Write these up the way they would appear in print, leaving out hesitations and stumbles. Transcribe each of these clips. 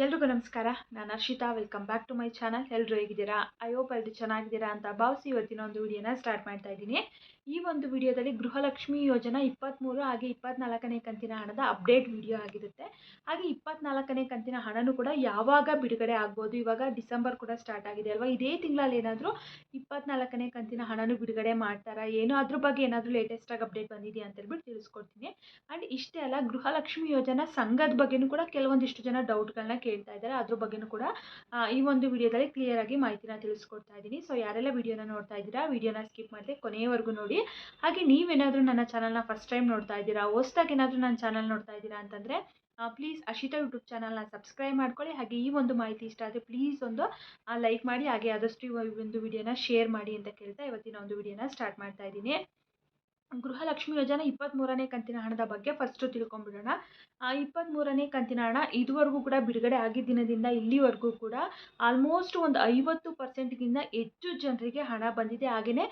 ಎಲ್ರಿಗೂ ನಮಸ್ಕಾರ. ನಾನು Harshitha. Welcome back to my channel. ಎಲ್ಲರೂ ಹೇಗಿದ್ದೀರಾ? ಐ ಹೋಪ್ ಎಲ್ಲರೂ ಚೆನ್ನಾಗಿದ್ದೀರಾ ಅಂತ ಭಾವಿಸಿ ಇವತ್ತಿನ ಒಂದು ವಿಡಿಯೋನ ಸ್ಟಾರ್ಟ್ ಮಾಡ್ತಾ ಇದ್ದೀನಿ. ಈ ಒಂದು ವಿಡಿಯೋದಲ್ಲಿ ಗೃಹಲಕ್ಷ್ಮಿ ಯೋಜನಾ 23 ಹಾಗೆ 24ನೇ ಕಂತಿನ ಹಣದ ಅಪ್ಡೇಟ್ ವಿಡಿಯೋ ಆಗಿರುತ್ತೆ. ಹಾಗೆ 24ನೇ ಕಂತಿನ ಹಣನೂ ಕೂಡ ಯಾವಾಗ ಬಿಡುಗಡೆ ಆಗ್ಬೋದು, ಇವಾಗ ಡಿಸೆಂಬರ್ ಕೂಡ ಸ್ಟಾರ್ಟ್ ಆಗಿದೆ ಅಲ್ವಾ, ಇದೇ ತಿಂಗಳಲ್ಲಿ ಏನಾದರೂ 24ನೇ ಕಂತಿನ ಹಣನೂ ಬಿಡುಗಡೆ ಮಾಡ್ತಾರಾ ಏನೋ, ಅದ್ರ ಬಗ್ಗೆ ಏನಾದರೂ ಲೇಟೆಸ್ಟಾಗಿ ಅಪ್ಡೇಟ್ ಬಂದಿದೆಯಾ ಅಂತ ಹೇಳ್ಬಿಟ್ಟು ತಿಳಿಸ್ಕೊಡ್ತೀನಿ. ಆ್ಯಂಡ್ ಇಷ್ಟೇ ಅಲ್ಲ, ಗೃಹಲಕ್ಷ್ಮಿ ಯೋಜನಾ ಸಂಘದ ಬಗ್ಗೆನೂ ಕೂಡ ಕೆಲವೊಂದಿಷ್ಟು ಜನ ಡೌಟ್ಗಳನ್ನ ಕೇಳ್ತಾ ಇದ್ದಾರೆ. ಅದ್ರ ಬಗ್ಗೆನೂ ಕೂಡ ಈ ಒಂದು ವಿಡಿಯೋದಲ್ಲಿ ಕ್ಲಿಯರ್ ಆಗಿ ಮಾಹಿತಿನ ತಿಳಿಸ್ಕೊಡ್ತಾ ಇದ್ದೀನಿ. ಸೊ ಯಾರೆಲ್ಲ ವಿಡಿಯೋನ ನೋಡ್ತಾ ಇದ್ದೀರಾ, ವಿಡಿಯೋನ ಸ್ಕಿಪ್ ಮಾಡದೆ ಕೊನೆಯವರೆಗೂ ನೋಡಿ. ಹಾಗೆ ನೀವೇನಾದರೂ ನನ್ನ ಚಾನಲ್ನ ಫಸ್ಟ್ ಟೈಮ್ ನೋಡ್ತಾ ಇದ್ದೀರಾ, ಹೊಸದಾಗಿ ಏನಾದರೂ ನನ್ನ ಚಾನಲ್ ನೋಡ್ತಾ ಇದ್ದೀರಾ ಅಂತಂದರೆ ಪ್ಲೀಸ್ ಹರ್ಷಿತಾ ಯೂಟ್ಯೂಬ್ ಚಾನಲ್ನ ಸಬ್ಸ್ಕ್ರೈಬ್ ಮಾಡ್ಕೊಳ್ಳಿ. ಹಾಗೆ ಈ ಒಂದು ಮಾಹಿತಿ ಇಷ್ಟ ಆದರೆ ಪ್ಲೀಸ್ ಒಂದು ಲೈಕ್ ಮಾಡಿ, ಹಾಗೆ ಆದಷ್ಟು ಈ ಒಂದು ವಿಡಿಯೋನ ಶೇರ್ ಮಾಡಿ ಅಂತ ಕೇಳ್ತಾ ಇವತ್ತಿನ ಒಂದು ವಿಡಿಯೋನ ಸ್ಟಾರ್ಟ್ ಮಾಡ್ತಾ ಇದ್ದೀನಿ. ಗೃಹಲಕ್ಷ್ಮಿ ಯೋಜನಾ 23ನೇ ಕಂತಿನ ಹಣದ ಬಗ್ಗೆ ಫಸ್ಟು ತಿಳ್ಕೊಂಡ್ಬಿಡೋಣ. 23ನೇ ಕಂತಿನ ಹಣ ಇದುವರೆಗೂ ಕೂಡ ಬಿಡುಗಡೆ ಆಗಿದ್ದ ದಿನದಿಂದ ಇಲ್ಲಿವರೆಗೂ ಕೂಡ ಆಲ್ಮೋಸ್ಟ್ ಒಂದು 50%ಗಿಂತ ಹೆಚ್ಚು ಜನರಿಗೆ ಹಣ ಬಂದಿದೆ. ಹಾಗೆಯೇ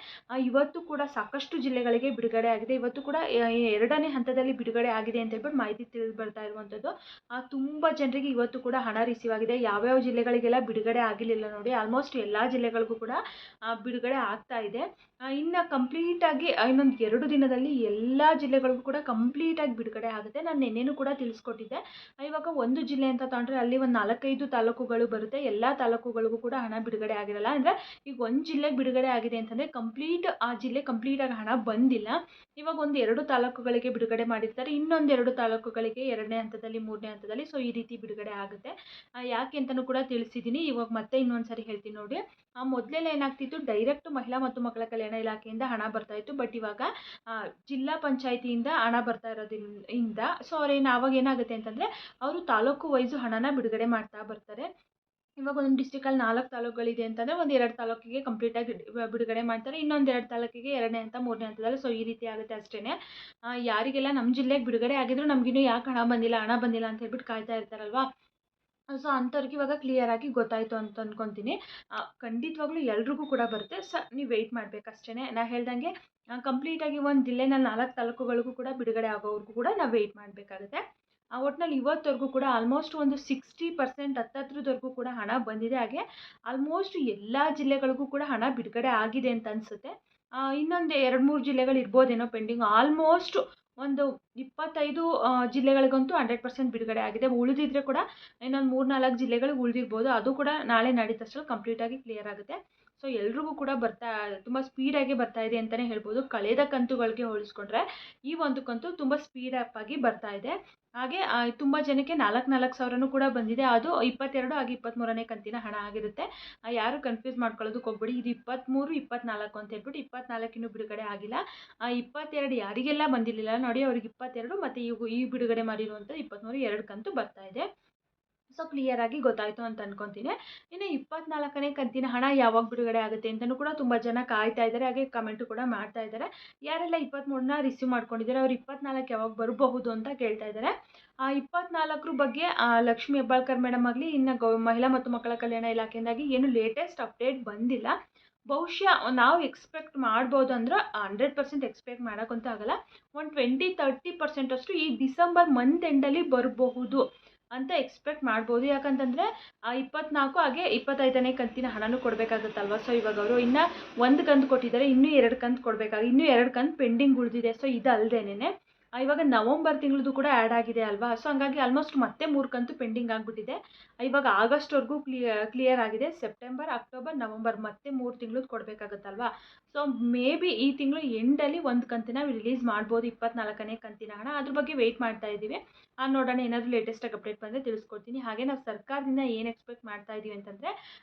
ಇವತ್ತು ಕೂಡ ಸಾಕಷ್ಟು ಜಿಲ್ಲೆಗಳಿಗೆ ಬಿಡುಗಡೆ ಆಗಿದೆ. ಇವತ್ತು ಕೂಡ 2ನೇ ಹಂತದಲ್ಲಿ ಬಿಡುಗಡೆ ಆಗಿದೆ ಅಂತ ಹೇಳ್ಬಿಟ್ಟು ಮಾಹಿತಿ ತಿಳಿದು ಬರ್ತಾ ಇರುವಂಥದ್ದು. ತುಂಬ ಜನರಿಗೆ ಇವತ್ತು ಕೂಡ ಹಣ ರಿಸೀವ್ ಆಗಿದೆ. ಯಾವ್ಯಾವ ಜಿಲ್ಲೆಗಳಿಗೆಲ್ಲ ಬಿಡುಗಡೆ ಆಗಿರಲಿಲ್ಲ ನೋಡಿ, ಆಲ್ಮೋಸ್ಟ್ ಎಲ್ಲ ಜಿಲ್ಲೆಗಳಿಗೂ ಕೂಡ ಬಿಡುಗಡೆ ಆಗ್ತಾ ಇದೆ. ಇನ್ನು ಕಂಪ್ಲೀಟಾಗಿ ಇನ್ನೊಂದು 2 ದಿನದಲ್ಲಿ ಎಲ್ಲ ಜಿಲ್ಲೆಗಳಿಗೂ ಕೂಡ ಕಂಪ್ಲೀಟಾಗಿ ಬಿಡುಗಡೆ ಆಗುತ್ತೆ. ನಾನು ನಿನ್ನೆನೂ ಕೂಡ ತಿಳಿಸ್ಕೊಟ್ಟಿದ್ದೆ. ಇವಾಗ ಒಂದು ಜಿಲ್ಲೆ ಅಂತ ತೊಗೊಂಡ್ರೆ ಅಲ್ಲಿ ಒಂದು 4-5 ತಾಲೂಕುಗಳು ಬರುತ್ತೆ. ಎಲ್ಲ ತಾಲೂಕುಗಳಿಗೂ ಕೂಡ ಹಣ ಬಿಡುಗಡೆ ಆಗಿರಲ್ಲ. ಅಂದರೆ ಈಗ ಒಂದು ಜಿಲ್ಲೆಗೆ ಬಿಡುಗಡೆ ಆಗಿದೆ ಅಂತಂದರೆ ಕಂಪ್ಲೀಟ್ ಆ ಜಿಲ್ಲೆ ಕಂಪ್ಲೀಟಾಗಿ ಹಣ ಬಂದಿಲ್ಲ. ಇವಾಗ ಒಂದು 2 ತಾಲೂಕುಗಳಿಗೆ ಬಿಡುಗಡೆ ಮಾಡಿರ್ತಾರೆ, ಇನ್ನೊಂದು 2 ತಾಲೂಕುಗಳಿಗೆ 2ನೇ ಹಂತದಲ್ಲಿ 3ನೇ ಹಂತದಲ್ಲಿ. ಸೊ ಈ ರೀತಿ ಬಿಡುಗಡೆ ಆಗುತ್ತೆ. ಯಾಕೆ ಅಂತಲೂ ಕೂಡ ತಿಳಿಸಿದ್ದೀನಿ. ಇವಾಗ ಮತ್ತೆ ಇನ್ನೊಂದು ಸರಿ ಹೇಳ್ತೀನಿ ನೋಡಿ. ಮೊದಲೆಲ್ಲ ಏನಾಗ್ತಿತ್ತು, ಡೈರೆಕ್ಟ್ ಮಹಿಳಾ ಮತ್ತು ಮಕ್ಕಳ ಕಲ್ಯಾಣ ಇಲಾಖೆಯಿಂದ ಹಣ ಬರ್ತಾ ಇತ್ತು. ಬಟ್ ಇವಾಗ ಜಿಲ್ಲಾ ಪಂಚಾಯಿತಿಯಿಂದ ಹಣ ಬರ್ತಾ ಇರೋದ್ರಿಂದ ಸೊ ಆವಾಗ ಏನಾಗುತ್ತೆ ಅಂತಂದರೆ ಅವರು ತಾಲೂಕು ವೈಸು ಹಣನ ಬಿಡುಗಡೆ ಮಾಡ್ತಾ ಬರ್ತಾರೆ. ಇವಾಗ ಒಂದು ಡಿಸ್ಟಿಕಲ್ಲಿ 4 ತಾಲೂಕುಗಳಿದೆ ಅಂತಂದರೆ ಒಂದು 2 ತಾಲೂಕಿಗೆ ಕಂಪ್ಲೀಟಾಗಿ ಬಿಡುಗಡೆ ಮಾಡ್ತಾರೆ, ಇನ್ನೊಂದು 2 ತಾಲೂಕಿಗೆ 2ನೇ ಹಂತ 3ನೇ ಹಂತದಲ್ಲಿ. ಸೊ ಈ ರೀತಿ ಆಗುತ್ತೆ ಅಷ್ಟೇ. ಯಾರಿಗೆಲ್ಲ ನಮ್ಮ ಜಿಲ್ಲೆಗೆ ಬಿಡುಗಡೆ ಆಗಿದ್ರು ನಮಗಿನ್ನೂ ಯಾಕೆ ಹಣ ಬಂದಿಲ್ಲ ಅಂತ ಹೇಳ್ಬಿಟ್ಟು ಕಾಯ್ತಾ ಇರ್ತಾರಲ್ವಾ. ಸೊ ಅಂಥವ್ರಿಗೆ ಇವಾಗ ಕ್ಲಿಯರಾಗಿ ಗೊತ್ತಾಯಿತು ಅಂತ ಅಂದ್ಕೊತೀನಿ. ಖಂಡಿತವಾಗ್ಲೂ ಎಲ್ರಿಗೂ ಕೂಡ ಬರುತ್ತೆ. ನೀವು ವೆಯ್ಟ್ ಮಾಡಬೇಕು ಅಷ್ಟೇ. ನಾನು ಹೇಳ್ದಂಗೆ ಕಂಪ್ಲೀಟಾಗಿ ಒಂದು ಜಿಲ್ಲೆನಲ್ಲಿ 4 ತಾಲೂಕುಗಳಿಗೂ ಕೂಡ ಬಿಡುಗಡೆ ಆಗೋವರೆಗೂ ಕೂಡ ನಾವು ವೆಯ್ಟ್ ಮಾಡಬೇಕಾಗುತ್ತೆ. ಒಟ್ಟಿನಲ್ಲಿ ಇವತ್ತವರೆಗೂ ಕೂಡ ಆಲ್ಮೋಸ್ಟ್ ಒಂದು 60% ಹತ್ತತ್ರದವರೆಗೂ ಕೂಡ ಹಣ ಬಂದಿದೆ. ಹಾಗೆ ಆಲ್ಮೋಸ್ಟ್ ಎಲ್ಲ ಜಿಲ್ಲೆಗಳಿಗೂ ಕೂಡ ಹಣ ಬಿಡುಗಡೆ ಆಗಿದೆ ಅಂತ ಅನಿಸುತ್ತೆ. ಇನ್ನೊಂದು 2-3 ಜಿಲ್ಲೆಗಳು ಇರ್ಬೋದೇನೋ ಪೆಂಡಿಂಗ್. ಆಲ್ಮೋಸ್ಟ್ ಒಂದು 25 ಜಿಲ್ಲೆಗಳಿಗಂತೂ 100% ಬಿಡುಗಡೆ ಆಗಿದೆ. ಉಳಿದಿದ್ರೆ ಕೂಡ ಇನ್ನೊಂದು 3-4 ಜಿಲ್ಲೆಗಳು ಉಳಿದಿರ್ಬೋದು. ಅದು ಕೂಡ ನಾಳೆ ನಾಡಿದ್ದಷ್ಟರಲ್ಲಿ ಕಂಪ್ಲೀಟಾಗಿ ಕ್ಲಿಯರ್ ಆಗುತ್ತೆ. ಸೊ ಎಲ್ರಿಗೂ ಕೂಡ ತುಂಬ ಸ್ಪೀಡಾಗಿ ಬರ್ತಾ ಇದೆ ಅಂತಲೇ ಹೇಳ್ಬೋದು. ಕಳೆದ ಕಂತುಗಳಿಗೆ ಹೋಲಿಸ್ಕೊಂಡ್ರೆ ಈ ಒಂದು ಕಂತು ತುಂಬ ಸ್ಪೀಡಪ್ ಆಗಿ ಬರ್ತಾ ಇದೆ. ಹಾಗೆ ತುಂಬ ಜನಕ್ಕೆ 4 ಸಾವಿರನೂ ಕೂಡ ಬಂದಿದೆ. ಅದು 22 ಹಾಗೆ 23ನೇ ಕಂತಿನ ಹಣ ಆಗಿರುತ್ತೆ. ಯಾರು ಕನ್ಫ್ಯೂಸ್ ಮಾಡ್ಕೊಳ್ಳೋದಕ್ಕೆ ಹೋಗ್ಬೇಡಿ. ಇದು 23, 24 ಅಂತ ಹೇಳ್ಬಿಟ್ಟು 24 ಇನ್ನೂ ಬಿಡುಗಡೆ ಆಗಿಲ್ಲ. 22 ಯಾರಿಗೆಲ್ಲ ಬಂದಿರಲಿಲ್ಲ ನೋಡಿ ಅವ್ರಿಗೆ 22 ಮತ್ತು ಈ ಬಿಡುಗಡೆ ಮಾಡಿರುವಂಥ 23 2 ಕಂತು ಬರ್ತಾ ಇದೆ. ಸೊ ಕ್ಲಿಯರಾಗಿ ಗೊತ್ತಾಯಿತು ಅಂತ ಅನ್ಕೊತೀನಿ. ಇನ್ನು 24ನೇ ಕಂತಿನ ಹಣ ಯಾವಾಗ ಬಿಡುಗಡೆ ಆಗುತ್ತೆ ಅಂತಲೂ ಕೂಡ ತುಂಬ ಜನ ಕಾಯ್ತಾ ಇದ್ದಾರೆ. ಹಾಗೆ ಕಮೆಂಟು ಕೂಡ ಮಾಡ್ತಾ ಇದ್ದಾರೆ. ಯಾರೆಲ್ಲ 23ನ ರಿಸೀವ್ ಮಾಡ್ಕೊಂಡಿದ್ದಾರೆ ಅವ್ರು 24 ಯಾವಾಗ ಬರಬಹುದು ಅಂತ ಕೇಳ್ತಾ ಇದ್ದಾರೆ. 24 ಬಗ್ಗೆ ಲಕ್ಷ್ಮೀ ಹೆಬ್ಬಾಳ್ಕರ್ ಮೇಡಮ್ ಆಗಲಿ, ಇನ್ನು ಮಹಿಳಾ ಮತ್ತು ಮಕ್ಕಳ ಕಲ್ಯಾಣ ಇಲಾಖೆಯಿಂದಾಗಿ ಏನು ಲೇಟೆಸ್ಟ್ ಅಪ್ಡೇಟ್ ಬಂದಿಲ್ಲ. ಬಹುಶಃ ನಾವು ಎಕ್ಸ್ಪೆಕ್ಟ್ ಮಾಡ್ಬೋದು ಅಂದ್ರೆ 100% ಎಕ್ಸ್ಪೆಕ್ಟ್ ಮಾಡೋಕ್ಕಂತೂ ಆಗಲ್ಲ. ಒಂದು 20-30% ಅಷ್ಟು ಈ ಡಿಸೆಂಬರ್ ಮಂತ್ ಎಂಡಲ್ಲಿ ಬರಬಹುದು ಅಂತ ಎಕ್ಸ್ಪೆಕ್ಟ್ ಮಾಡ್ಬೋದು. ಯಾಕಂತಂದರೆ 24 ಹಾಗೆ 25ನೇ ಕಂತಿನ ಹಣನೂ ಕೊಡಬೇಕಾಗುತ್ತಲ್ವ. ಸೊ ಇವಾಗ ಅವರು ಇನ್ನೂ 1 ಕಂತು ಕೊಟ್ಟಿದ್ದಾರೆ, ಇನ್ನೂ 2 ಕಂತು ಕೊಡಬೇಕಾಗಿ, ಇನ್ನೂ 2 ಕಂತು ಪೆಂಡಿಂಗ್ ಉಳಿದಿದೆ. ಸೊ ಇದು ಅಲ್ಲದೇನೆ ಇವಾಗ ನವಂಬರ್ ತಿಂಗಳದ್ದು ಕೂಡ ಆ್ಯಡ್ ಆಗಿದೆ ಅಲ್ವಾ. ಸೊ ಹಂಗಾಗಿ ಆಲ್ಮೋಸ್ಟ್ ಮತ್ತೆ 3 ಕಂತು ಪೆಂಡಿಂಗ್ ಆಗಿಬಿಟ್ಟಿದೆ. ಇವಾಗ ಆಗಸ್ಟ್ವರೆಗೂ ಕ್ಲಿಯರ್ ಆಗಿದೆ. ಸೆಪ್ಟೆಂಬರ್, ಅಕ್ಟೋಬರ್, ನವಂಬರ್ ಮತ್ತೆ 3 ತಿಂಗಳದ್ದು ಕೊಡಬೇಕಾಗುತ್ತಲ್ವಾ. ಸೊ ಮೇ ಬಿ ಈ ತಿಂಗಳು ಎಂಡಲ್ಲಿ 1 ಕಂತಿನ ರಿಲೀಸ್ ಮಾಡ್ಬೋದು 24ನೇ ಕಂತಿನ ಹಣ. ಅದ್ರ ಬಗ್ಗೆ ವೆಯ್ಟ್ ಮಾಡ್ತಾ ಇದ್ದೀವಿ. ನೋಡೋಣ, ಏನಾದರೂ ಲೇಟೆಸ್ಟಾಗಿ ಅಪ್ಡೇಟ್ ಬಂದರೆ ತಿಳಿಸ್ಕೊಡ್ತೀನಿ. ಹಾಗೆ ನಾವು ಸರ್ಕಾರದಿಂದ ಏನು ಎಕ್ಸ್ಪೆಕ್ಟ್ ಮಾಡ್ತಾ ಇದ್ದೀವಿ ಅಂತಂದರೆ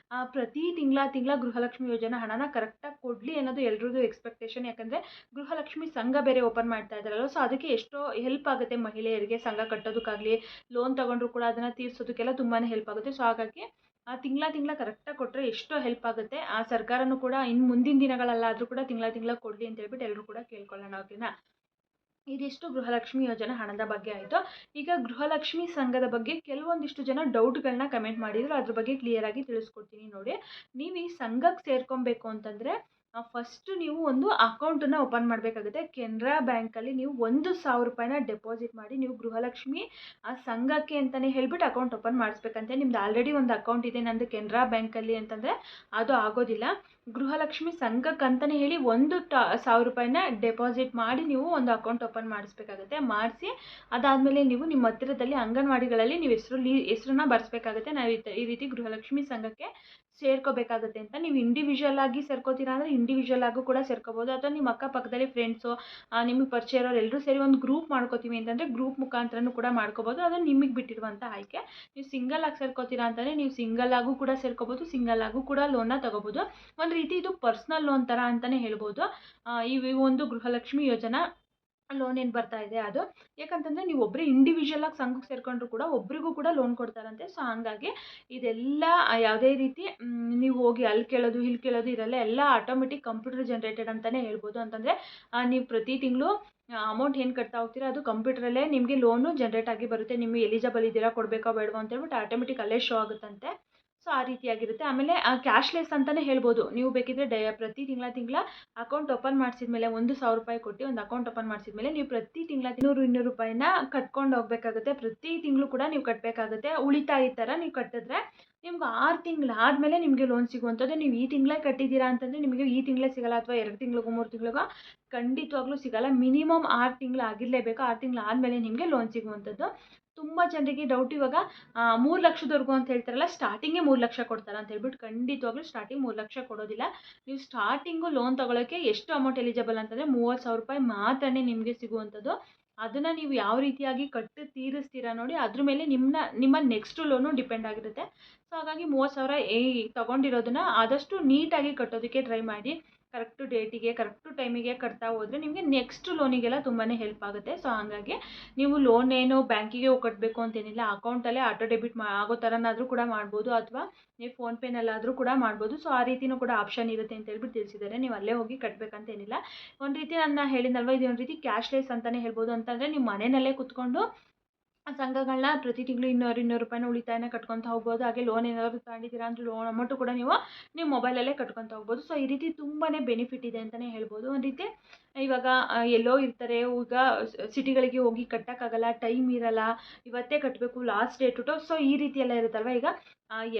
ಪ್ರತಿ ತಿಂಗಳ ಗೃಹಲಕ್ಷ್ಮಿ ಯೋಜನಾ ಹಣನ ಕರೆಕ್ಟಾಗಿ ಕೊಡಲಿ ಅನ್ನೋದು ಎಲ್ರದ್ದು ಎಕ್ಸ್ಪೆಕ್ಟೇಷನ್. ಯಾಕಂದರೆ ಗೃಹಲಕ್ಷ್ಮಿ ಸಂಘ ಬೇರೆ ಓಪನ್ ಮಾಡ್ತಾ ಇದ್ದಾರಲ್ವ. ಸೊ ಅದಕ್ಕೆ ಎಷ್ಟೋ ಹೆಲ್ಪ್ ಆಗುತ್ತೆ ಮಹಿಳೆಯರಿಗೆ. ಸಂಘ ಕಟ್ಟೋದಕ್ಕಾಗಲಿ, ಲೋನ್ ತೊಗೊಂಡ್ರು ಕೂಡ ಅದನ್ನು ತೀರಿಸೋದಕ್ಕೆಲ್ಲ ತುಂಬಾ ಹೆಲ್ಪ್ ಆಗುತ್ತೆ. ಸೊ ಹಾಗಾಗಿ ತಿಂಗಳ ಕರೆಕ್ಟಾಗಿ ಕೊಟ್ಟರೆ ಎಷ್ಟೋ ಹೆಲ್ಪ್ ಆಗುತ್ತೆ. ಸರ್ಕಾರನೂ ಕೂಡ ಇನ್ನು ಮುಂದಿನ ದಿನಗಳಲ್ಲಾದರೂ ಕೂಡ ತಿಂಗಳ ಕೊಡಲಿ ಅಂತ ಹೇಳ್ಬಿಟ್ಟು ಎಲ್ಲರೂ ಕೂಡ ಕೇಳ್ಕೊಳ್ಳೋಣ. ಓಕೆನಾ? ಇದಿಷ್ಟು ಗೃಹಲಕ್ಷ್ಮಿ ಯೋಜನಾ ಹಣದ ಬಗ್ಗೆ ಆಯಿತು. ಈಗ ಗೃಹಲಕ್ಷ್ಮಿ ಸಂಘದ ಬಗ್ಗೆ ಕೆಲವೊಂದಿಷ್ಟು ಜನ ಡೌಟ್ಗಳನ್ನ ಕಮೆಂಟ್ ಮಾಡಿದ್ರು. ಅದ್ರ ಬಗ್ಗೆ ಕ್ಲಿಯರಾಗಿ ತಿಳಿಸ್ಕೊಡ್ತೀನಿ ನೋಡಿ. ನೀವು ಈ ಸಂಘಕ್ಕೆ ಸೇರ್ಕೊಬೇಕು ಅಂತಂದರೆ ಫಸ್ಟು ನೀವು ಒಂದು ಅಕೌಂಟನ್ನು ಓಪನ್ ಮಾಡಬೇಕಾಗುತ್ತೆ. ಕೆನರಾ ಬ್ಯಾಂಕಲ್ಲಿ ನೀವು 1,000 ರೂಪಾಯಿನ ಡೆಪಾಸಿಟ್ ಮಾಡಿ ನೀವು ಗೃಹಲಕ್ಷ್ಮಿ ಸಂಘಕ್ಕೆ ಅಂತಲೇ ಹೇಳ್ಬಿಟ್ಟು ಅಕೌಂಟ್ ಓಪನ್ ಮಾಡಿಸ್ಬೇಕಂತೆ. ನಿಮ್ದು ಆಲ್ರೆಡಿ ಒಂದು ಅಕೌಂಟ್ ಇದೆ ನಂದು ಕೆನರಾ ಬ್ಯಾಂಕಲ್ಲಿ ಅಂತಂದರೆ ಅದು ಆಗೋದಿಲ್ಲ. ಗೃಹಲಕ್ಷ್ಮಿ ಸಂಘಕ್ಕೆ ಅಂತಲೇ ಹೇಳಿ 1,000 ರೂಪಾಯಿನ ಡೆಪಾಸಿಟ್ ಮಾಡಿ ನೀವು ಒಂದು ಅಕೌಂಟ್ ಓಪನ್ ಮಾಡಿಸ್ಬೇಕಾಗುತ್ತೆ. ಮಾಡಿಸಿ ಅದಾದಮೇಲೆ ನೀವು ನಿಮ್ಮ ಹತ್ತಿರದಲ್ಲಿ ಅಂಗನವಾಡಿಗಳಲ್ಲಿ ನೀವು ಹೆಸರನ್ನ ಬರೆಸ್ಬೇಕಾಗುತ್ತೆ. ನಾವು ಈ ರೀತಿ ಗೃಹಲಕ್ಷ್ಮಿ ಸಂಘಕ್ಕೆ ಸೇರ್ಕೋಬೇಕಾಗುತ್ತೆ ಅಂತ. ನೀವು ಇಂಡಿವಿಜುವಲ್ ಆಗಿ ಸೇರ್ಕೋತೀರಾ ಅಂದರೆ ಇಂಡಿವಿಜುವಲ್ ಆಗು ಕೂಡ ಸೇರ್ಕೋಬೋದು, ಅಥವಾ ನಿಮ್ಮ ಅಕ್ಕಪಕ್ಕದಲ್ಲಿ ಫ್ರೆಂಡ್ಸು ನಿಮಗೆ ಪರಿಚಯ ಇರೋರು ಎಲ್ಲರೂ ಸೇರಿ ಒಂದು ಗ್ರೂಪ್ ಮಾಡ್ಕೋತೀವಿ ಅಂತಂದರೆ ಗ್ರೂಪ್ ಮುಖಾಂತರನೂ ಕೂಡ ಮಾಡ್ಕೋಬೋದು. ಅದು ನಿಮಗೆ ಬಿಟ್ಟಿರುವಂಥ ಆಯ್ಕೆ. ನೀವು ಸಿಂಗಲ್ ಆಗಿ ಸೇರ್ಕೋತೀರಾ ಅಂತಂದರೆ ನೀವು ಸಿಂಗಲ್ ಆಗು ಕೂಡ ಸೇರ್ಕೋಬೋದು, ಸಿಂಗಲ್ ಆಗು ಕೂಡ ಲೋನ್ನ ತೊಗೋಬೋದು. ಒಂದು ರೀತಿ ಇದು ಪರ್ಸ್ನಲ್ ಲೋನ್ ಥರ ಅಂತಲೇ ಹೇಳ್ಬೋದು. ಈ ಒಂದು ಗೃಹಲಕ್ಷ್ಮಿ ಯೋಜನಾ ಲೋನ್ ಏನು ಬರ್ತಾ ಇದೆ ಅದು. ಯಾಕಂತಂದರೆ ನೀವು ಒಬ್ಬರೇ ಇಂಡಿವಿಜುವಲ್ ಆಗಿ ಸಂಘಕ್ಕೆ ಸೇರ್ಕೊಂಡ್ರು ಕೂಡ ಒಬ್ರಿಗೂ ಕೂಡ ಲೋನ್ ಕೊಡ್ತಾರಂತೆ. ಸೊ ಹಾಗಾಗಿ ಇದೆಲ್ಲ ಯಾವುದೇ ರೀತಿ ನೀವು ಹೋಗಿ ಅಲ್ಲಿ ಕೇಳೋದು ಇಲ್ಲಿ ಕೇಳೋದು ಇರಲ್ಲ. ಎಲ್ಲ ಆಟೋಮೆಟಿಕ್ ಕಂಪ್ಯೂಟರ್ ಜನ್ರೇಟೆಡ್ ಅಂತಲೇ ಹೇಳ್ಬೋದು. ಅಂತಂದರೆ ನೀವು ಪ್ರತಿ ತಿಂಗಳು ಅಮೌಂಟ್ ಏನು ಕಟ್ತಾ ಹೋಗ್ತೀರಾ ಅದು ಕಂಪ್ಯೂಟ್ರಲ್ಲೇ ನಿಮಗೆ ಲೋನು ಜನ್ರೇಟ್ ಆಗಿ ಬರುತ್ತೆ. ನಿಮಗೆ ಎಲಿಜಿಬಲ್ ಇದ್ದೀರಾ ಕೊಡಬೇಕಾ ಬೇಡವಾ ಅಂತ ಹೇಳ್ಬಿಟ್ಟು ಆಟೋಮೆಟಿಕ್ ಅಲ್ಲೇ ಶೋ ಆಗುತ್ತಂತೆ. ಸೊ ಆ ರೀತಿಯಾಗಿರುತ್ತೆ. ಆಮೇಲೆ ಕ್ಯಾಶ್ಲೆಸ್ ಅಂತಲೇ ಹೇಳ್ಬೋದು. ನೀವು ಬೇಕಿದ್ದರೆ ಪ್ರತಿ ತಿಂಗಳ ಅಕೌಂಟ್ ಓಪನ್ ಮಾಡಿಸಿದ್ಮೇಲೆ 1,000 ರೂಪಾಯಿ ಕೊಟ್ಟು ಒಂದು ಅಕೌಂಟ್ ಓಪನ್ ಮಾಡಿಸಿದ್ಮೇಲೆ ನೀವು ಪ್ರತಿ ತಿಂಗಳ 200 ರೂಪಾಯಿನ ಕಟ್ಕೊಂಡು ಹೋಗಬೇಕಾಗುತ್ತೆ. ಪ್ರತಿ ತಿಂಗಳು ಕೂಡ ನೀವು ಕಟ್ಟಬೇಕಾಗುತ್ತೆ. ಉಳಿತಾಯ ಥರ ನೀವು ಕಟ್ಟಿದ್ರೆ ನಿಮ್ಗೆ 6 ತಿಂಗಳು ಆದಮೇಲೆ ನಿಮಗೆ ಲೋನ್ ಸಿಗುವಂಥದ್ದು. ನೀವು ಈ ತಿಂಗಳೇ ಕಟ್ಟಿದ್ದೀರಾ ಅಂತಂದರೆ ನಿಮಗೆ ಈ ತಿಂಗಳೇ ಸಿಗಲ್ಲ, ಅಥವಾ 2 ತಿಂಗಳಿಗೋ 3 ತಿಂಗಳಿಗೋ ಖಂಡಿತವಾಗ್ಲೂ ಸಿಗಲ್ಲ. ಮಿನಿಮಮ್ 6 ತಿಂಗಳು ಆಗಿರಲೇಬೇಕು. 6 ತಿಂಗಳು ಆದಮೇಲೆ ನಿಮಗೆ ಲೋನ್ ಸಿಗುವಂಥದ್ದು. ತುಂಬ ಜನರಿಗೆ ಡೌಟ್ ಇವಾಗ 3 ಲಕ್ಷದವರೆಗೂ ಅಂತ ಹೇಳ್ತಾರಲ್ಲ, ಸ್ಟಾರ್ಟಿಂಗೇ 3 ಲಕ್ಷ ಕೊಡ್ತಾರೆ ಅಂತ ಹೇಳ್ಬಿಟ್ಟು ಖಂಡಿತವಾಗ್ಲೂ ಸ್ಟಾರ್ಟಿಂಗ್ 3 ಲಕ್ಷ ಕೊಡೋದಿಲ್ಲ. ನೀವು ಸ್ಟಾರ್ಟಿಂಗು ಲೋನ್ ತೊಗೊಳಕ್ಕೆ ಎಷ್ಟು ಅಮೌಂಟ್ ಎಲಿಜಿಬಲ್ ಅಂತಂದರೆ 30,000 ರೂಪಾಯಿ ಮಾತ್ರ ನಿಮಗೆ ಸಿಗುವಂಥದ್ದು. ಅದನ್ನು ನೀವು ಯಾವ ರೀತಿಯಾಗಿ ಕಟ್ಟಿ ತೀರಿಸ್ತೀರಾ ನೋಡಿ, ಅದ್ರ ಮೇಲೆ ನಿಮ್ಮ ನೆಕ್ಸ್ಟ್ ಲೋನು ಡಿಪೆಂಡ್ ಆಗಿರುತ್ತೆ. ಸೊ ಹಾಗಾಗಿ 30,000 ತೊಗೊಂಡಿರೋದನ್ನ ಆದಷ್ಟು ನೀಟಾಗಿ ಕಟ್ಟೋದಕ್ಕೆ ಟ್ರೈ ಮಾಡಿ. ಕರೆಕ್ಟು ಡೇಟಿಗೆ ಕರೆಕ್ಟು ಟೈಮಿಗೆ ಕಟ್ತಾ ಹೋದರೆ ನಿಮಗೆ ನೆಕ್ಸ್ಟ್ ಲೋನಿಗೆಲ್ಲ ತುಂಬಾ ಹೆಲ್ಪ್ ಆಗುತ್ತೆ. ಸೊ ಹಾಗಾಗಿ ನೀವು ಲೋನ್ ಏನು ಬ್ಯಾಂಕಿಗೆ ಹೋಗಿ ಕಟ್ಟಬೇಕು ಅಂತೇನಿಲ್ಲ, ಅಕೌಂಟಲ್ಲೇ ಆಟೋ ಡೆಬಿಟ್ ಆಗೋ ಥರನಾದರೂ ಕೂಡ ಮಾಡ್ಬೋದು, ಅಥವಾ ನೀವು ಫೋನ್ಪೇನಲ್ಲಾದರೂ ಕೂಡ ಮಾಡ್ಬೋದು. ಸೊ ಆ ರೀತಿಯೂ ಕೂಡ ಆಪ್ಷನ್ ಇರುತ್ತೆ ಅಂತ ಹೇಳ್ಬಿಟ್ಟು ತಿಳಿಸಿದ್ದಾರೆ. ನೀವು ಅಲ್ಲೇ ಹೋಗಿ ಕಟ್ಟಬೇಕಂತೇನಿಲ್ಲ. ಒಂದು ರೀತಿ ನಾನು ಹೇಳಿದ್ನಲ್ವ, ಇದು ಒಂದು ರೀತಿ ಕ್ಯಾಶ್ಲೆಸ್ ಅಂತಲೇ ಹೇಳ್ಬೋದು. ಅಂತಂದರೆ ನೀವು ಮನೆಯಲ್ಲೇ ಕೂತ್ಕೊಂಡು ಸಂಘಗಳನ್ನ ಪ್ರತಿ ತಿಂಗಳು 200 ರೂಪಾಯಿನ ಉಳಿತಾಯನ ಕಟ್ಕೊತಾ ಹೋಗ್ಬೋದು. ಹಾಗೆ ಲೋನ್ ಏನಾದರೂ ತಗೊಂಡಿದ್ದೀರಾ ಅಂದರೆ ಲೋನ್ ಅಮೌಂಟು ಕೂಡ ನೀವು ಮೊಬೈಲಲ್ಲೇ ಕಟ್ಕೊತಾ ಹೋಗ್ಬೋದು. ಸೊ ಈ ರೀತಿ ತುಂಬಾ ಬೆನಿಫಿಟ್ ಇದೆ ಅಂತಲೇ ಹೇಳ್ಬೋದು. ಒಂದು ರೀತಿ ಇವಾಗ ಎಲ್ಲೋ ಇರ್ತಾರೆ, ಈಗ ಸಿಟಿಗಳಿಗೆ ಹೋಗಿ ಕಟ್ಟೋಕ್ಕಾಗಲ್ಲ, ಟೈಮ್ ಇರಲ್ಲ, ಇವತ್ತೇ ಕಟ್ಟಬೇಕು ಲಾಸ್ಟ್ ಡೇಟು. ಸೊ ಈ ರೀತಿ ಎಲ್ಲ ಇರುತ್ತಲ್ವ. ಈಗ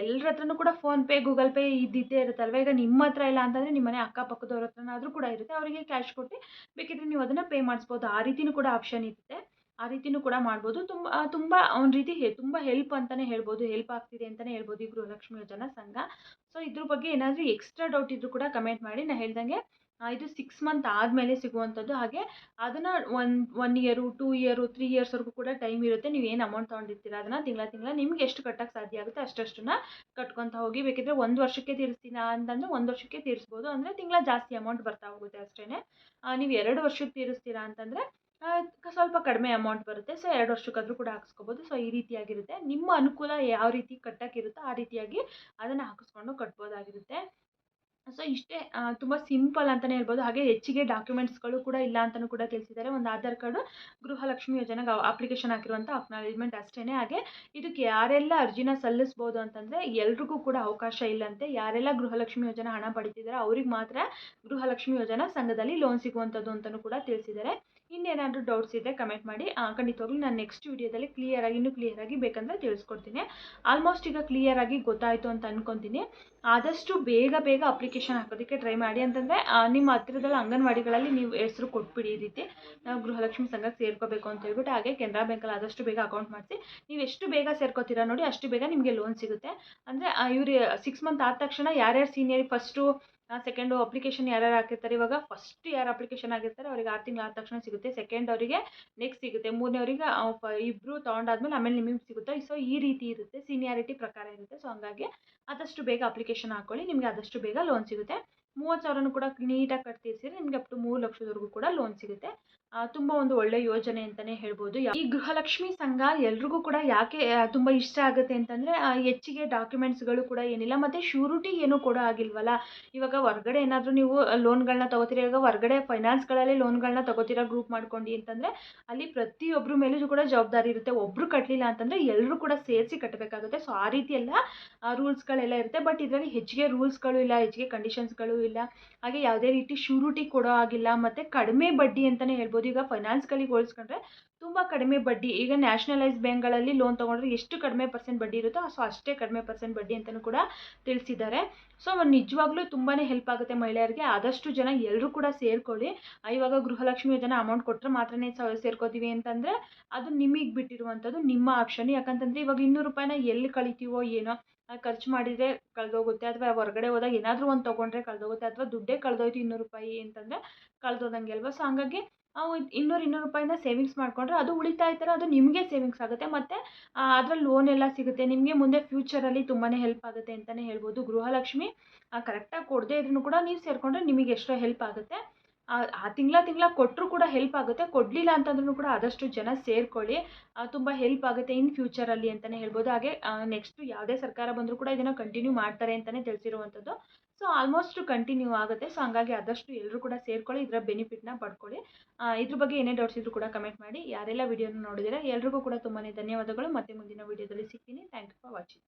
ಎಲ್ಲರ ಹತ್ರನೂ ಕೂಡ ಫೋನ್ಪೇ ಗೂಗಲ್ ಪೇ ಇದ್ದಿದ್ದೇ ಇರುತ್ತಲ್ವ. ಈಗ ನಿಮ್ಮ ಹತ್ರ ಇಲ್ಲ ಅಂತಂದರೆ ನಿಮ್ಮ ಮನೆ ಅಕ್ಕಪಕ್ಕದವ್ರ ಹತ್ರನಾದರೂ ಕೂಡ ಇರುತ್ತೆ, ಅವರಿಗೆ ಕ್ಯಾಶ್ ಕೊಟ್ಟು ಬೇಕಿದ್ರೆ ನೀವು ಅದನ್ನು ಪೇ ಮಾಡಿಸ್ಬೋದು. ಆ ರೀತಿಯೂ ಕೂಡ ಆಪ್ಷನ್ ಇರುತ್ತೆ. ಆ ರೀತಿಯೂ ಕೂಡ ಮಾಡ್ಬೋದು. ತುಂಬ ಒಂದು ರೀತಿ ತುಂಬ ಹೆಲ್ಪ್ ಅಂತಲೇ ಹೇಳ್ಬೋದು, ಹೆಲ್ಪ್ ಆಗ್ತಿದೆ ಅಂತಲೇ ಹೇಳ್ಬೋದು ಈ ಗೃಹಲಕ್ಷ್ಮಿ ಯೋಜನಾ ಸಂಘ. ಸೊ ಇದ್ರ ಬಗ್ಗೆ ಏನಾದರೂ ಎಕ್ಸ್ಟ್ರಾ ಡೌಟ್ ಇದ್ದರೂ ಕೂಡ ಕಮೆಂಟ್ ಮಾಡಿ. ನಾನು ಹೇಳ್ದಂಗೆ ಇದು 6 ಮಂತ್ ಆದಮೇಲೆ ಸಿಗುವಂಥದ್ದು. ಹಾಗೆ ಅದನ್ನು 1 ಇಯರು 2 ಇಯರು 3 ಇಯರ್ಸ್ವರೆಗೂ ಕೂಡ ಟೈಮ್ ಇರುತ್ತೆ. ನೀವು ಏನು ಅಮೌಂಟ್ ತೊಗೊಂಡಿರ್ತೀರ ಅದನ್ನು ತಿಂಗಳ ನಿಮ್ಗೆ ಎಷ್ಟು ಕಟ್ಟೋಕ್ಕೆ ಸಾಧ್ಯ ಆಗುತ್ತೆ ಅಷ್ಟನ್ನು ಕಟ್ಕೊತಾ ಹೋಗಿ. ಬೇಕಿದ್ರೆ 1 ವರ್ಷಕ್ಕೆ ತೀರಿಸ್ತೀನ ಅಂತಂದರೆ 1 ವರ್ಷಕ್ಕೆ ತೀರಿಸ್ಬೋದು. ಅಂದರೆ ತಿಂಗಳ ಜಾಸ್ತಿ ಅಮೌಂಟ್ ಬರ್ತಾ ಹೋಗುತ್ತೆ ಅಷ್ಟೇ. ನೀವು 2 ವರ್ಷಕ್ಕೆ ತೀರಿಸ್ತೀರಾ ಅಂತಂದರೆ ಸ್ವಲ್ಪ ಕಡಿಮೆ ಅಮೌಂಟ್ ಬರುತ್ತೆ. ಸೊ 2 ವರ್ಷಕ್ಕಾದರೂ ಕೂಡ ಹಾಕಿಸ್ಕೋಬೋದು. ಸೊ ಈ ರೀತಿಯಾಗಿರುತ್ತೆ. ನಿಮ್ಮ ಅನುಕೂಲ ಯಾವ ರೀತಿ ಕಟ್ಟೋಕ್ಕಿರುತ್ತೋ ಆ ರೀತಿಯಾಗಿ ಅದನ್ನು ಹಾಕಿಸ್ಕೊಂಡು ಕಟ್ಬೋದಾಗಿರುತ್ತೆ. ಸೊ ಇಷ್ಟೇ, ತುಂಬ ಸಿಂಪಲ್ ಅಂತಲೇ ಹೇಳ್ಬೋದು. ಹಾಗೆ ಹೆಚ್ಚಿಗೆ ಡಾಕ್ಯುಮೆಂಟ್ಸ್ಗಳು ಕೂಡ ಇಲ್ಲ ಅಂತಲೂ ಕೂಡ ತಿಳಿಸಿದ್ದಾರೆ. ಒಂದು ಆಧಾರ್ ಕಾರ್ಡು, ಗೃಹಲಕ್ಷ್ಮಿ ಯೋಜನೆಗೆ ಅಪ್ಲಿಕೇಶನ್ ಹಾಕಿರುವಂಥ ಅಕ್ನಾಲೇಜ್ಮೆಂಟ್ ಅಷ್ಟೇ. ಹಾಗೆ ಇದಕ್ಕೆ ಯಾರೆಲ್ಲ ಅರ್ಜಿನ ಸಲ್ಲಿಸ್ಬೋದು ಅಂತಂದರೆ ಎಲ್ರಿಗೂ ಕೂಡ ಅವಕಾಶ ಇಲ್ಲಂತೆ. ಯಾರೆಲ್ಲ ಗೃಹಲಕ್ಷ್ಮಿ ಯೋಜನಾ ಹಣ ಪಡಿತಿದ್ದಾರೆ ಅವ್ರಿಗೆ ಮಾತ್ರ ಗೃಹಲಕ್ಷ್ಮಿ ಯೋಜನಾ ಸಂಘದಲ್ಲಿ ಲೋನ್ ಸಿಗುವಂಥದ್ದು ಅಂತಲೂ ಕೂಡ ತಿಳಿಸಿದ್ದಾರೆ. ಇನ್ನೇನಾದರೂ ಡೌಟ್ಸ್ ಇದ್ದರೆ ಕಮೆಂಟ್ ಮಾಡಿ. ಖಂಡಿತವಾಗ್ಲೂ ನಾನು ನೆಕ್ಸ್ಟ್ ವೀಡಿಯೋದಲ್ಲಿ ಇನ್ನೂ ಕ್ಲಿಯರಾಗಿ ಬೇಕಂದರೆ ತಿಳಿಸ್ಕೊಡ್ತೀನಿ. ಆಲ್ಮೋಸ್ಟ್ ಈಗ ಕ್ಲಿಯರಾಗಿ ಗೊತ್ತಾಯಿತು ಅಂತ ಅಂದ್ಕೊತೀನಿ. ಆದಷ್ಟು ಬೇಗ ಅಪ್ಲಿಕೇಶನ್ ಹಾಕೋದಕ್ಕೆ ಟ್ರೈ ಮಾಡಿ. ಅಂತಂದರೆ ನಿಮ್ಮ ಹತ್ತಿರದಲ್ಲಿ ಅಂಗನವಾಡಿಗಳಲ್ಲಿ ನೀವು ಹೆಸರು ಕೊಟ್ಬಿಡಿ, ಈ ರೀತಿ ನಾವು ಗೃಹಲಕ್ಷ್ಮಿ ಸಂಘಕ್ಕೆ ಸೇರ್ಕೋಬೇಕು ಅಂತ ಹೇಳ್ಬಿಟ್ಟು. ಹಾಗೆ ಕೆನರಾ ಬ್ಯಾಂಕಲ್ಲಿ ಆದಷ್ಟು ಬೇಗ ಅಕೌಂಟ್ ಮಾಡಿಸಿ. ನೀವು ಎಷ್ಟು ಬೇಗ ಸೇರ್ಕೋತೀರಾ ನೋಡಿ ಅಷ್ಟು ಬೇಗ ನಿಮಗೆ ಲೋನ್ ಸಿಗುತ್ತೆ. ಅಂದರೆ ಇವರು 6 ಮಂತ್ ಆದ ತಕ್ಷಣ ಯಾರ್ಯಾರು ಸೀನಿಯರ್ ಫಸ್ಟು ಸೆಕೆಂಡು ಅಪ್ಲಿಕೇಶನ್ ಯಾರ್ಯಾರು ಹಾಕಿರ್ತಾರೆ, ಇವಾಗ ಫಸ್ಟ್ ಯಾರು ಅಪ್ಲಿಕೇಶನ್ ಆಗಿರ್ತಾರೆ ಅವ್ರಿಗೆ 6 ತಿಂಗಳು ಆದ ತಕ್ಷಣ ಸಿಗುತ್ತೆ. ಸೆಕೆಂಡ್ ಅವರಿಗೆ ನೆಕ್ಸ್ಟ್ ಸಿಗುತ್ತೆ. ಮೂರನೇವರಿಗೆ ಇಬ್ಬರು ತೊಗೊಂಡಾದ್ಮೇಲೆ ಆಮೇಲೆ ನಿಮಗೆ ಸಿಗುತ್ತೆ. ಸೊ ಈ ರೀತಿ ಇರುತ್ತೆ, ಸೀನಿಯಾರಿಟಿ ಪ್ರಕಾರ ಇರುತ್ತೆ. ಸೊ ಹಂಗಾಗಿ ಆದಷ್ಟು ಬೇಗ ಅಪ್ಲಿಕೇಶನ್ ಹಾಕ್ಕೊಳ್ಳಿ, ನಿಮಗೆ ಆದಷ್ಟು ಬೇಗ ಲೋನ್ ಸಿಗುತ್ತೆ. 30,000 ಕೂಡ ನೀಟಾಗಿ ಕಟ್ತೀರಿಸಿದ್ರೆ ನಿಮಗೆ ಅಪ್ ಟು 3 ಲಕ್ಷದವರೆಗೂ ಕೂಡ ಲೋನ್ ಸಿಗುತ್ತೆ. ತುಂಬ ಒಂದು ಒಳ್ಳೆ ಯೋಜನೆ ಅಂತಲೇ ಹೇಳ್ಬೋದು. ಈ ಗೃಹಲಕ್ಷ್ಮಿ ಸಂಘ ಎಲ್ರಿಗೂ ಕೂಡ ಯಾಕೆ ತುಂಬ ಇಷ್ಟ ಆಗುತ್ತೆ ಅಂತಂದರೆ ಹೆಚ್ಚಿಗೆ ಡಾಕ್ಯುಮೆಂಟ್ಸ್ಗಳು ಕೂಡ ಏನಿಲ್ಲ ಮತ್ತು ಶ್ಯೂರಿಟಿ ಏನೂ ಕೂಡ ಆಗಿಲ್ವಲ್ಲ. ಇವಾಗ ಹೊರ್ಗಡೆ ಏನಾದರೂ ನೀವು ಲೋನ್ಗಳನ್ನ ತೊಗೋತೀರಾ, ಇವಾಗ ಹೊರ್ಗಡೆ ಫೈನಾನ್ಸ್ಗಳಲ್ಲಿ ಲೋನ್ಗಳನ್ನ ತೊಗೋತೀರಾ ಗ್ರೂಪ್ ಮಾಡ್ಕೊಂಡು ಅಂತಂದರೆ ಅಲ್ಲಿ ಪ್ರತಿಯೊಬ್ಬರ ಮೇಲೂ ಕೂಡ ಜವಾಬ್ದಾರಿ ಇರುತ್ತೆ. ಒಬ್ಬರು ಕಟ್ಟಲಿಲ್ಲ ಅಂತಂದರೆ ಎಲ್ಲರೂ ಕೂಡ ಸೇರಿಸಿ ಕಟ್ಟಬೇಕಾಗುತ್ತೆ. ಸೊ ಆ ರೀತಿ ಎಲ್ಲ ರೂಲ್ಸ್ಗಳೆಲ್ಲ ಇರುತ್ತೆ. ಬಟ್ ಇದರಲ್ಲಿ ಹೆಚ್ಚಿಗೆ ರೂಲ್ಸ್ಗಳು ಇಲ್ಲ, ಹೆಚ್ಚಿಗೆ ಕಂಡೀಷನ್ಸ್ಗಳು ಇಲ್ಲ, ಹಾಗೆ ಯಾವುದೇ ರೀತಿ ಶ್ಯೂರಿಟಿ ಕೊಡೋ ಆಗಿಲ್ಲ ಮತ್ತು ಕಡಿಮೆ ಬಡ್ಡಿ ಅಂತಲೇ ಹೇಳ್ಬೋದು. ಈಗ ಫೈನಾನ್ಸ್ಗಳಿಗೆ ಹೋಲಿಸ್ಕೊಂಡ್ರೆ ತುಂಬ ಕಡಿಮೆ ಬಡ್ಡಿ. ಈಗ ನ್ಯಾಷನಲೈಸ್ ಬ್ಯಾಂಕ್ಗಳಲ್ಲಿ ಲೋನ್ ತೊಗೊಂಡ್ರೆ ಎಷ್ಟು ಕಡಿಮೆ ಪರ್ಸೆಂಟ್ ಬಡ್ಡಿ ಇರುತ್ತೋ ಸೊ ಅಷ್ಟೇ ಕಡಿಮೆ ಪರ್ಸೆಂಟ್ ಬಡ್ಡಿ ಅಂತಲೂ ಕೂಡ ತಿಳಿಸಿದ್ದಾರೆ. ಸೊ ನಿಜವಾಗ್ಲೂ ತುಂಬಾ ಹೆಲ್ಪ್ ಆಗುತ್ತೆ ಮಹಿಳೆಯರಿಗೆ. ಆದಷ್ಟು ಜನ ಎಲ್ಲರೂ ಕೂಡ ಸೇರ್ಕೊಳ್ಳಿ. ಇವಾಗ ಗೃಹಲಕ್ಷ್ಮಿ ಯೋಜನೆ ಅಮೌಂಟ್ ಕೊಟ್ಟರೆ ಮಾತ್ರನೇ ಸೇರ್ಕೋತೀವಿ ಅಂತಂದರೆ ಅದು ನಿಮಗೆ ಬಿಟ್ಟಿರುವಂಥದ್ದು, ನಿಮ್ಮ ಆಪ್ಷನ್. ಯಾಕಂತಂದರೆ ಇವಾಗ 200 ರೂಪಾಯಿನ ಎಲ್ಲಿ ಕಳಿತೀವೋ ಏನೋ, ಖರ್ಚು ಮಾಡಿದರೆ ಕಳೆದೋಗುತ್ತೆ, ಅಥವಾ ಹೊರಗಡೆ ಹೋದಾಗ ಏನಾದರೂ ಒಂದು ತೊಗೊಂಡ್ರೆ ಕಳೆದೋಗುತ್ತೆ, ಅಥವಾ ದುಡ್ಡೇ ಕಳೆದೋಯ್ತು 200 ರೂಪಾಯಿ ಅಂತಂದರೆ ಕಳೆದೋದಂಗೆ ಅಲ್ವಾ. ಸೊ ಹಂಗಾಗಿ 200 ರೂಪಾಯಿನ ಸೇವಿಂಗ್ಸ್ ಮಾಡಿಕೊಂಡ್ರೆ ಅದು ಉಳಿತಾಯ ಥರ ಅದು ನಿಮಗೆ ಸೇವಿಂಗ್ಸ್ ಆಗುತ್ತೆ ಮತ್ತು ಅದರಲ್ಲಿ ಲೋನ್ ಎಲ್ಲ ಸಿಗುತ್ತೆ ನಿಮಗೆ. ಮುಂದೆ ಫ್ಯೂಚರಲ್ಲಿ ತುಂಬಾ ಹೆಲ್ಪ್ ಆಗುತ್ತೆ ಅಂತಲೇ ಹೇಳ್ಬೋದು. ಗೃಹಲಕ್ಷ್ಮಿ ಕರೆಕ್ಟಾಗಿ ಕೊಡದೇ ಇದ್ರೂ ಕೂಡ ನೀವು ಸೇರಿಕೊಂಡ್ರೆ ನಿಮಗೆ ಎಷ್ಟೋ ಹೆಲ್ಪ್ ಆಗುತ್ತೆ. ತಿಂಗಳ ಕೊಟ್ಟರು ಕೂಡ ಹೆಲ್ಪ್ ಆಗುತ್ತೆ. ಕೊಡಲಿಲ್ಲ ಅಂತಂದ್ರೂ ಕೂಡ ಆದಷ್ಟು ಜನ ಸೇರ್ಕೊಳ್ಳಿ. ತುಂಬ ಹೆಲ್ಪ್ ಆಗುತ್ತೆ ಇನ್ ಫ್ಯೂಚರಲ್ಲಿ ಅಂತಲೇ ಹೇಳ್ಬೋದು. ಹಾಗೆ ನೆಕ್ಸ್ಟ್ ಯಾವುದೇ ಸರ್ಕಾರ ಬಂದರೂ ಕೂಡ ಇದನ್ನು ಕಂಟಿನ್ಯೂ ಮಾಡ್ತಾರೆ ಅಂತಲೇ ತಿಳಿಸಿರುವಂಥದ್ದು. ಸೊ ಆಲ್ಮೋಸ್ಟ್ ಕಂಟಿನ್ಯೂ ಆಗುತ್ತೆ. ಸೊ ಹಂಗಾಗಿ ಆದಷ್ಟು ಎಲ್ಲರೂ ಕೂಡ ಸೇರ್ಕೊಳ್ಳಿ, ಇದರ ಬೆನಿಫಿಟ್ನ ಪಡ್ಕೊಳ್ಳಿ. ಇದ್ರ ಬಗ್ಗೆ ಏನೇ ಡೌಟ್ಸ್ ಇದ್ರೂ ಕೂಡ ಕಮೆಂಟ್ ಮಾಡಿ. ಯಾರೆಲ್ಲ ವಿಡಿಯೋನ ನೋಡಿದರೆ ಎಲ್ರಿಗೂ ಕೂಡ ತುಂಬಾ ಧನ್ಯವಾದಗಳು. ಮತ್ತೆ ಮುಂದಿನ ವಿಡಿಯೋದಲ್ಲಿ ಸಿಗ್ತೀನಿ. Thank you for watching.